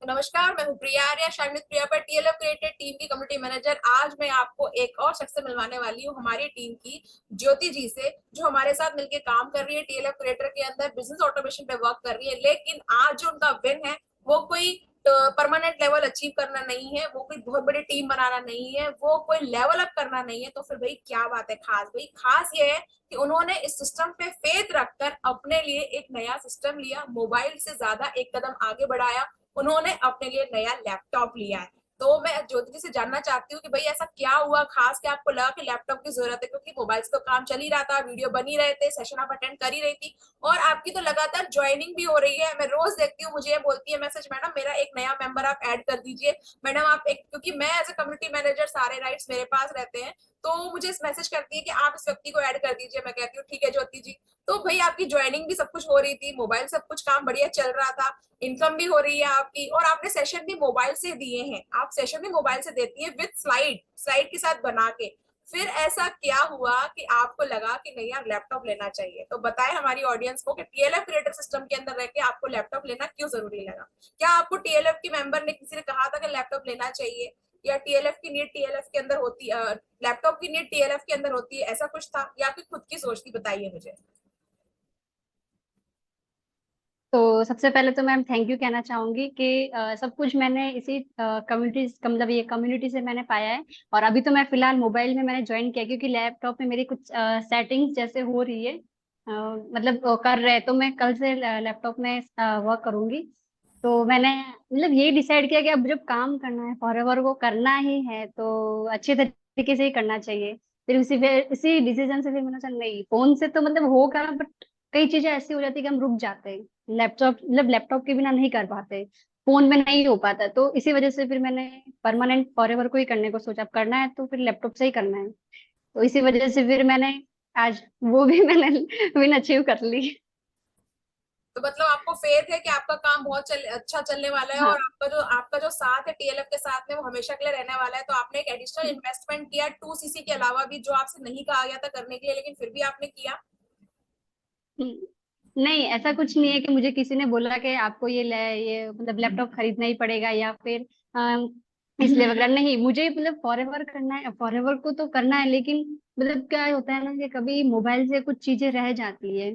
नमस्कार, मैं हूँ प्रिया आर्या, शायद प्रिया पर टीएलएफ क्रिएटेड टीम की कम्युनिटी मैनेजर। आज मैं आपको एक और शख्स से मिलवाने वाली हूँ, हमारी टीम की ज्योति जी से, जो हमारे साथ मिलकर काम कर रही है टीएलएफ क्रिएटर के अंदर, बिजनेस ऑटोमेशन पे वर्क कर रही है। लेकिन आज जो उनका विन है वो कोई परमानेंट लेवल अचीव करना नहीं है, वो कोई बहुत बड़ी टीम बनाना नहीं है, वो कोई लेवल अप करना नहीं है। तो फिर भाई क्या बात है खास? भाई खास ये है कि उन्होंने इस सिस्टम पे फेथ रखकर अपने लिए एक नया सिस्टम लिया, मोबाइल से ज्यादा एक कदम आगे बढ़ाया। उन्होंने अपने लिए नया लैपटॉप लिया है। तो मैं ज्योति जी से जानना चाहती हूँ कि भाई ऐसा क्या हुआ खास कि आपको लगा कि लैपटॉप की जरूरत है? क्योंकि मोबाइल से तो काम चल ही रहा था, वीडियो बन ही रहे थे, सेशन आप अटेंड कर ही रही थी, और आपकी तो लगातार ज्वाइनिंग भी हो रही है। मैं रोज देखती हूँ, मुझे ये बोलती है मैसेज, मैडम मेरा एक नया मेंबर आप ऐड कर दीजिए, मैडम आप एक, क्योंकि मैं एज ए कम्युनिटी मैनेजर सारे राइट्स मेरे पास रहते हैं, तो मुझे इस मैसेज करती है कि आप इस व्यक्ति को ऐड कर दीजिए। मैं कहती हूँ ठीक है ज्योति जी। तो भाई आपकी ज्वाइनिंग भी सब कुछ हो रही थी, मोबाइल सब कुछ काम बढ़िया चल रहा था, इनकम भी हो रही है आपकी, और आपने सेशन भी मोबाइल से दिए हैं, आप सेशन भी मोबाइल से देती हैं विद स्लाइड स्लाइड के साथ बना के। फिर ऐसा क्या हुआ कि आपको लगा कि नहीं यार लैपटॉप लेना चाहिए? तो बताएं हमारी ऑडियंस को कि टीएलएफ क्रिएटर सिस्टम के अंदर रह के आपको लैपटॉप लेना क्यों जरूरी लगा? क्या आपको टीएलएफ की मेंबर ने किसी ने कहा था कि लैपटॉप लेना चाहिए, या टीएलएफ की नीड टीएलएफ के अंदर होती, लैपटॉप की नीड टीएलएफ के अंदर होती है, ऐसा कुछ था या आपकी खुद की सोच थी? बताइए मुझे। तो सबसे पहले तो मैम थैंक यू कहना चाहूंगी कि सब कुछ मैंने इसी कम्युनिटी मतलब ये कम्युनिटी से मैंने पाया है। और अभी तो मैं फिलहाल मोबाइल में मैंने ज्वाइन किया क्योंकि लैपटॉप में मेरी कुछ सेटिंग्स जैसे हो रही है, मतलब कर रहे हैं, तो मैं कल से लैपटॉप में वर्क करूंगी। तो मैंने मतलब ये डिसाइड किया कि अब जब काम करना है फॉर एवर वो करना ही है तो अच्छे तरीके से ही करना चाहिए। फिर इसी डिसीजन से फिर मैंने सोचा नहीं, फोन से तो मतलब होगा बट कई चीजें ऐसी हो जाती है कि हम रुक जाते हैं, लैपटॉप मतलब लैपटॉप के बिना नहीं कर पाते, फोन में नहीं हो पाता। तो इसी वजह से फिर मैंने परमानेंट फॉरएवर को ही करने को सोचा। अब करना है तो फिर लैपटॉप से ही करना है। तो इसी वजह से फिर मैंने आज वो भी मैंने विन अचीव कर ली। तो मतलब आपको फेथ है कि आपका काम बहुत अच्छा चलने वाला है, और हाँ। आपका जो साथ है टीएलएफ के साथ में वो हमेशा के लिए रहने वाला है। तो आपने एक एडिशनल इन्वेस्टमेंट किया 2 सीसी के अलावा भी, जो आपसे नहीं कहा गया था करने के लिए, लेकिन फिर भी आपने किया। नहीं, ऐसा कुछ नहीं है कि मुझे किसी ने बोला कि आपको ये मतलब लैपटॉप खरीदना ही पड़ेगा या फिर इसलिए वगैरह नहीं। मुझे मतलब फॉरएवर करना है, फॉरएवर को तो करना है, लेकिन मतलब क्या होता है ना कि कभी मोबाइल से कुछ चीजें रह जाती है।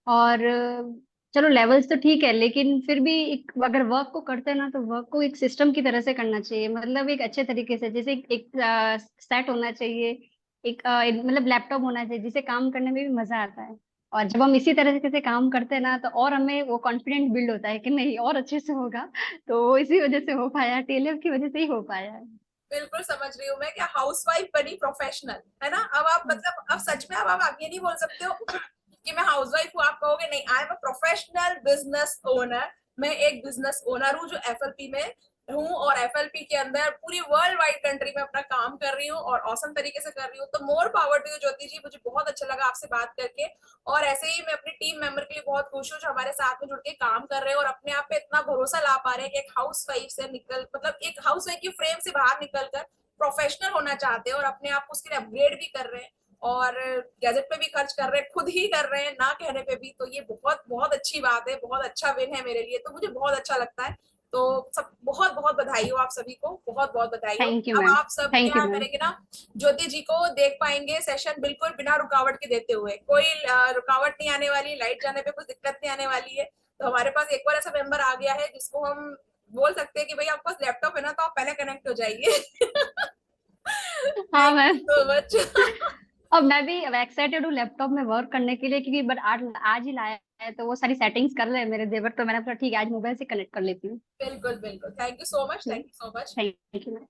और चलो लेवल्स तो ठीक है, लेकिन फिर भी अगर वर्क को करते हैं ना तो वर्क को एक सिस्टम की तरह से करना चाहिए, मतलब एक अच्छे तरीके से, जैसे एक सेट होना चाहिए, मतलब लैपटॉप होना चाहिए जिसे काम करने में भी मजा आता है। और जब हम इसी तरह से काम करते हैं ना तो और हमें वो कॉन्फिडेंट बिल्ड होता है कि नहीं और अच्छे से होगा। तो वो इसी वजह से हो पाया, टेलर की वजह से ही हो पाया है। बिल्कुल समझ रही हूँ मैं, क्या हाउसवाइफ बनी प्रोफेशनल, है ना? अब आप मतलब अब सच में अब आप ये नहीं बोल सकते हो कि मैं हाउसवाइफ हूँ। आप कहोगे नहीं, I am a professional business owner. मैं एक बिजनेस ओनर हूँ जो एफएलपी में हूँ, और एफएलपी के अंदर पूरी वर्ल्ड वाइड कंट्री में अपना काम कर रही हूँ और औसम तरीके से कर रही हूँ। तो मोर पावर टू यू ज्योति जी, मुझे बहुत अच्छा लगा आपसे बात करके। और ऐसे ही मैं अपनी टीम मेंबर के लिए बहुत खुश हूँ जो हमारे साथ में जुड़ के काम कर रहे हैं और अपने आप पे इतना भरोसा ला पा रहे हैं कि एक हाउस वाइफ से निकल, मतलब एक हाउस वाइफ की फ्रेम से बाहर निकल कर प्रोफेशनल होना चाहते हैं, और अपने आप को उसके लिए अपग्रेड भी कर रहे हैं, और गैजेट पे भी खर्च कर रहे हैं, खुद ही कर रहे हैं ना कहने पे भी। तो ये बहुत बहुत अच्छी बात है, बहुत अच्छा विन है मेरे लिए, तो मुझे बहुत अच्छा लगता है। तो सब बहुत बहुत बधाई हो, आप सभी को बहुत बहुत बधाई हो। थैंक यू अब मैम। आप सब थैंक यू क्या मैम। करेंगे ना, ज्योति जी को देख पाएंगे सेशन बिल्कुल बिना रुकावट के देते हुए, कोई रुकावट नहीं आने वाली, लाइट जाने पे कुछ दिक्कत नहीं आने वाली है। तो हमारे पास एक बार ऐसा मेंबर आ गया है जिसको हम बोल सकते हैं कि भाई आपके पास लैपटॉप है ना, तो आप पहले कनेक्ट हो जाइए। हाँ thank you ma'am. So much. अब मैं भी अब एक्साइटेड हूँ लैपटॉप में वर्क करने के लिए, क्योंकि बट आज आज ही लाया है तो वो सारी सेटिंग्स कर रहे हैं मेरे देवर, तो मैंने सोचा ठीक है आज मोबाइल से कनेक्ट कर लेती हूँ। बिल्कुल बिल्कुल, thank you so much, thank you so much. Thank you ma'am.